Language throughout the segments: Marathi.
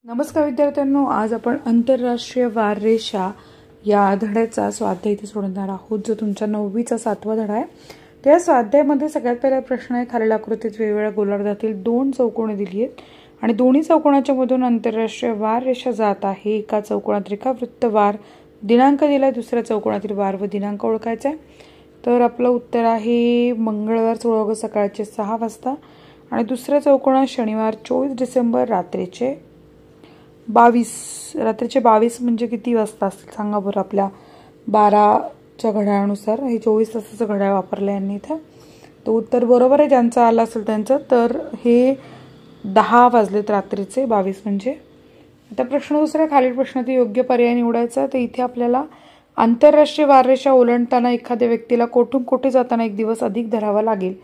नमस्कार विद्यार्थ्यांनो, आज आपण आंतरराष्ट्रीय वाररेषा या धड्याचा स्वाध्याय इथे सोडणार आहोत, जो तुमच्या 9वीचा 7वा धडा आहे। त्या स्वाध्यायामध्ये सगळ्यात पहिला प्रश्न आहे, खालील आकृतीत वेगवेगळ्या गोलार्धातील 2 चौकोने दिली आहेत आणि दोन्ही चौकोनाच्या मधून आंतरराष्ट्रीय वाररेषा जात आहे। एका चौकोनात रेखावृत्त वार दिनांक दिलाय, दुसऱ्या चौकोनातील वार व दिनांक ओळखायचा आहे। तर आपलं उत्तर आहे मंगळवार 16 ऑगस्ट सकाळचे 6 वाजता आणि दुसऱ्या चौकोनात शनिवार 24 डिसेंबर रात्रीचे 22 म्हणजे किती वाजता असतील सांगा बरं। आपल्या 12च्या घड्याळानुसार हे 24 तासाचं घड्याळ वापरलं यांनी इथं। तो उत्तर बरोबर आहे ज्यांचं आलं असेल त्यांचं। तर हे 10 वाजलेत रात्रीचे 22 म्हणजे। आता प्रश्न दुसरा, खालील प्रश्नातील योग्य पर्याय निवडायचा। तर इथे आपल्याला आंतरराष्ट्रीय वाररेषा ओलांडताना एखाद्या व्यक्तीला कोठून कोठे जाताना एक दिवस अधिक धरावा लागेल।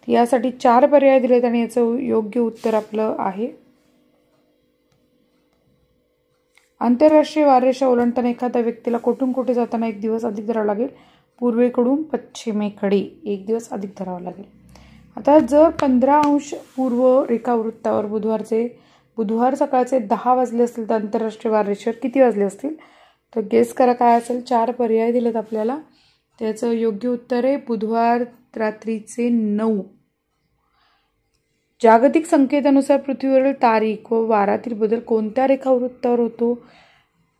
यासाठी 4 पर्याय दिलेत आणि याचं योग्य उत्तर आपलं आहे, आंतरराष्ट्रीय वाररेषा ओलांडताना एखाद्या व्यक्तीला कोठून कोठे जाताना एक दिवस अधिक धरावा लागेल। पूर्वेकडून पश्चिमेकडे एक दिवस अधिक धरावा लागेल। आता जर 15 अंश पूर्व रेखावृत्तावर बुधवार सकाळचे 10 वाजले असतील तर आंतरराष्ट्रीय वाररेषेवर किती वाजले असतील? तर गेस करा काय असेल। 4 पर्याय दिलेत आपल्याला, त्याचं योग्य उत्तर आहे बुधवार रात्रीचे 9। जागतिक संकेतानुसार पृथ्वीवरील तारीख व वारातील बदल कोणत्या रेखावृत्तावर होतो?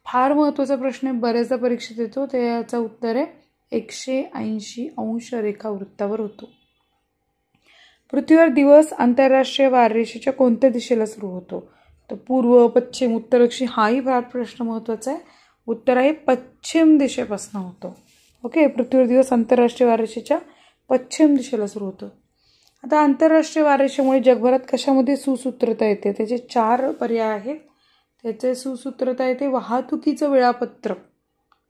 फार महत्त्वाचा प्रश्न आहे, बऱ्याचदा परीक्षेत येतो। त्याचं उत्तर आहे 180 अंश रेखावृत्तावर होतो। पृथ्वीवर दिवस आंतरराष्ट्रीय वाररेषेच्या कोणत्या दिशेला सुरू होतो? तर पूर्व, पश्चिम, उत्तर, दक्षिण हाही फार प्रश्न महत्त्वाचा आहे। उत्तर आहे पश्चिम दिशेपासून होतो। ओके, पृथ्वीवर दिवस आंतरराष्ट्रीय वाररेषेच्या पश्चिम दिशेला सुरू होतो। आता आंतरराष्ट्रीय वाररेषेमुळे जगभरात कशामध्ये सुसूत्रता येते? त्याचे 4 पर्याय आहेत। त्याचे सुसूत्रता येते वाहतुकीचं वेळापत्रक,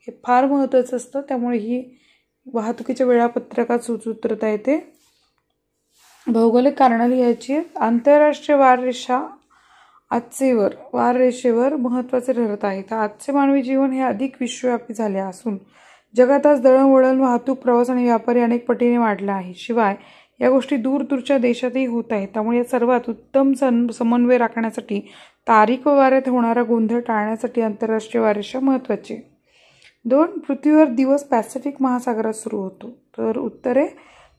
हे फार महत्त्वाचं असतं, त्यामुळे ही वाहतुकीच्या वेळापत्रकात सुसूत्रता येते। भौगोलिक कारणं लिहायची आहेत। आंतरराष्ट्रीय वाररेषेवर महत्त्वाचे ठरत आहे। तर आजचे मानवी जीवन हे अधिक विश्वव्यापी झाले असून जगात आज दळणवळण, वाहतूक, प्रवास आणि व्यापारी अनेक पटीने वाढला आहे। शिवाय या गोष्टी दूरदूरच्या देशातही होत आहेत। त्यामुळे या सर्वात उत्तम समन्वय राखण्यासाठी तारीख व वाऱ्यात होणारा गोंधळ टाळण्यासाठी आंतरराष्ट्रीय वाररेषा महत्त्वाची आहे। 2. पृथ्वीवर दिवस पॅसिफिक महासागरात सुरू होतो। तर उत्तर आहे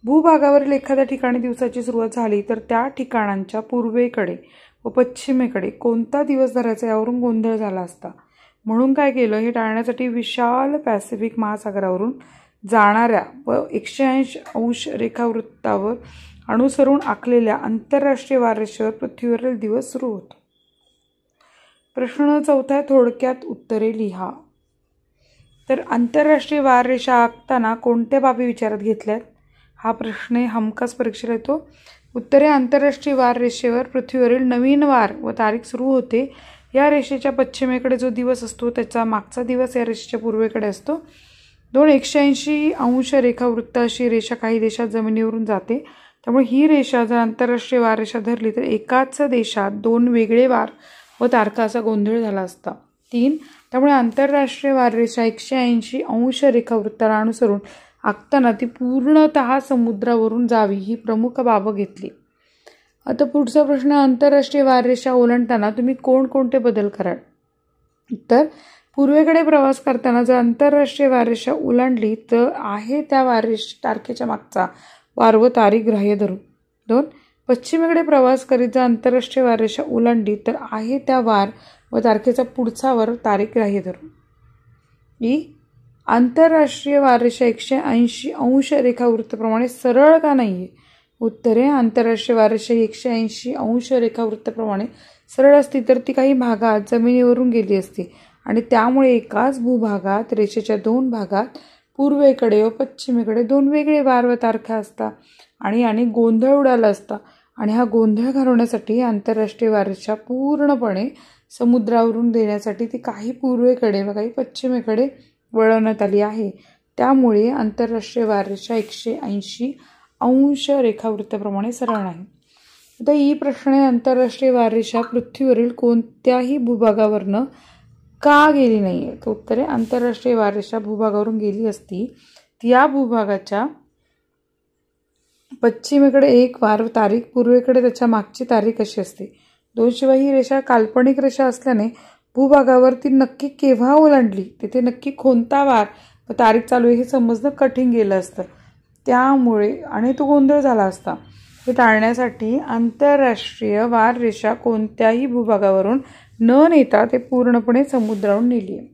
भूभागावरील एखाद्या ठिकाणी दिवसाची सुरुवात झाली तर त्या ठिकाणांच्या पूर्वेकडे व पश्चिमेकडे कोणता दिवस धरायचा यावरून गोंधळ झाला असता। म्हणून काय केलं, हे टाळण्यासाठी विशाल पॅसिफिक महासागरावरून जाणाऱ्या व 180 अंश रेखावृत्तावर अनुसरून आखलेल्या आंतरराष्ट्रीय वाररेषेवर पृथ्वीवरील दिवस सुरू होतो। प्रश्न 4, थोडक्यात उत्तरे लिहा। तर आंतरराष्ट्रीय वाररेषा आखताना कोणत्या बाबी विचारात घेतल्यात? हा प्रश्न हमखास परीक्षेला येतो। उत्तरे, आंतरराष्ट्रीय वाररेषेवर पृथ्वीवरील नवीन वार व तारीख सुरू होते। या रेषेच्या पश्चिमेकडे जो दिवस असतो त्याचा मागचा दिवस या रेषेच्या पूर्वेकडे असतो। 2. 180 अंश रेखावृत्त अशी रेषा काही देशात जमिनीवरून जाते। त्यामुळे ही रेषा जर आंतरराष्ट्रीय वाररेषा धरली तर एकाच देशात 2 वेगळे वार व तारखा असा गोंधळ झाला असता। 3. त्यामुळे आंतरराष्ट्रीय वाररेषा 180 अंश रेखावृत्ताला अनुसरून आखताना ती पूर्णतः समुद्रावरून जावी ही प्रमुख बाब घेतली। आता पुढचा प्रश्न, आंतरराष्ट्रीय वाररेषा ओलांडताना तुम्ही कोणकोणते बदल कराल? तर पूर्वेकडे प्रवास करताना जर आंतरराष्ट्रीय वाररेषा ओलांडली तर आहे त्या तारखेच्या मागचा वार व तारीख ग्राह्य धरू। 2. पश्चिमेकडे प्रवास करीत जर आंतरराष्ट्रीय वाररेषा ओलांडली तर आहे त्या वार व तारखेचा पुढचा वार तारीख ग्राह्य धरू। आंतरराष्ट्रीय वाररेषा 180 अंश रेखावृत्ताप्रमाणे सरळ का नाहीये? उत्तरे, आंतरराष्ट्रीय वाररेषा 180 अंश रेखावृत्ताप्रमाणे सरळ असती तर ती काही भागात जमिनीवरून गेली असती आणि त्यामुळे एकाच भूभागात रेषेच्या 2 भागात पूर्वेकडे व पश्चिमेकडे 2 वेगळे वार व तारखा असता आणि गोंधळ उडाला असता। आणि हा गोंधळ घालवण्यासाठी आंतरराष्ट्रीय वाररेषा पूर्णपणे समुद्रावरून देण्यासाठी ती काही पूर्वेकडे व काही पश्चिमेकडे वळवण्यात आली आहे। त्यामुळे आंतरराष्ट्रीय वाररेषा 180 अंश रेखावृत्ताप्रमाणे सरळ नाही। आता ही प्रश्न आहे, आंतरराष्ट्रीय वाररेषा पृथ्वीवरील कोणत्याही भूभागावरनं का गेली नाहीये? तर उत्तर आहे आंतरराष्ट्रीय वाररेषा भूभागावरून गेली असती या भूभागाच्या पश्चिमेकडे एक वार व तारीख, पूर्वेकडे त्याच्या मागची तारीख अशी असते। 2 ही रेषा काल्पनिक रेषा असल्याने भूभागावर ती नक्की केव्हा ओलांडली, तिथे नक्की कोणता वार व तारीख चालू आहे हे समजणं कठीण गेलं असतं. त्यामुळे आणि तो गोंधळ झाला असता. हे टाळण्यासाठी आंतरराष्ट्रीय वार रेषा कोणत्याही भूभागावरून न नेता ते पूर्णपणे समुद्रावरून नेली आहे.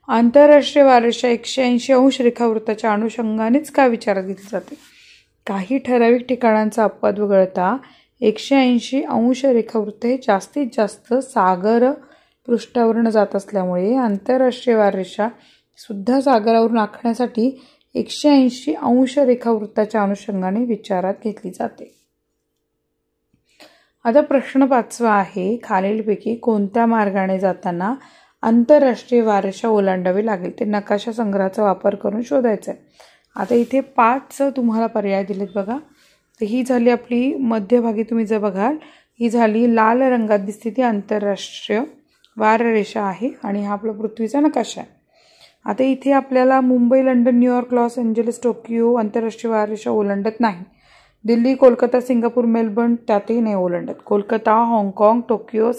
आंतरराष्ट्रीय वार रेषा 180 अंश रेखावृत्ताच्या अनुषंगानेच का विचारात घेतली जाते? काही ठराविक ठिकाणांचा अपवाद वगळता 180 अंश रेखावृत्त हे जास्तीत जास्त सागर पृष्ठावरून जात असल्यामुळे आंतरराष्ट्रीय वार रेषा सुद्धा सागरावरून आखण्यासाठी 180 अंश रेखावृत्ताच्या अनुषंगाने विचारात घेतली जाते. आता प्रश्न 5वा आहे, खालीलपैकी कोणत्या मार्गाने जाताना आंतरराष्ट्रीय वार रेषा ओलांडावी लागेल ते नकाशा संग्रहाचा वापर करून शोधायचं आहे. आता इथे 5 तुम्हाला पर्याय दिलेत बघा. तर ही झाली आपली मध्यभागी तुम्ही जर बघाल, ही झाली लाल रंगात दिसते ती आंतरराष्ट्रीय वार रेषा आहे आणि हा आपला पृथ्वीचा नकाशा आहे. आता इथे आपल्याला Mumbai, London, New York, Los Angeles, Tokyo आंतरराष्ट्रीय वार रेषा ओलांडत नाही. दिल्ली, कोलकाता, सिंगापूर, मेलबर्न त्यातही नाही ओलांडत. कोलकाता, हाँगकाँग, टोकियो,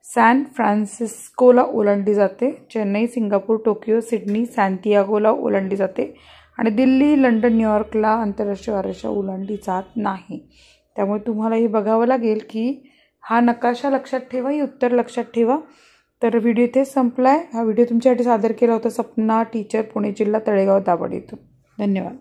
सॅन फ्रान्सिस्कोला ओलांडली जाते. चेन्नई, सिंगापूर, टोकियो, सिडनी, सॅन्टियागोला ओलांडली जाते आणि दिल्ली, लंडन, न्यूयॉर्कला आंतरराष्ट्रीय वार रेषा ओलांडली जात नाही. त्यामुळे तुम्हाला हे बघावं लागेल की हा नकाशा लक्षात ठेवा, ही उत्तर लक्षात ठेवा. तर व्हिडिओ इथेच संपला आहे. हा व्हिडिओ तुमच्यासाठी सादर केला होता सपना टीचर, पुणे जिल्हा, तळेगाव, दाभाडे इथून. धन्यवाद.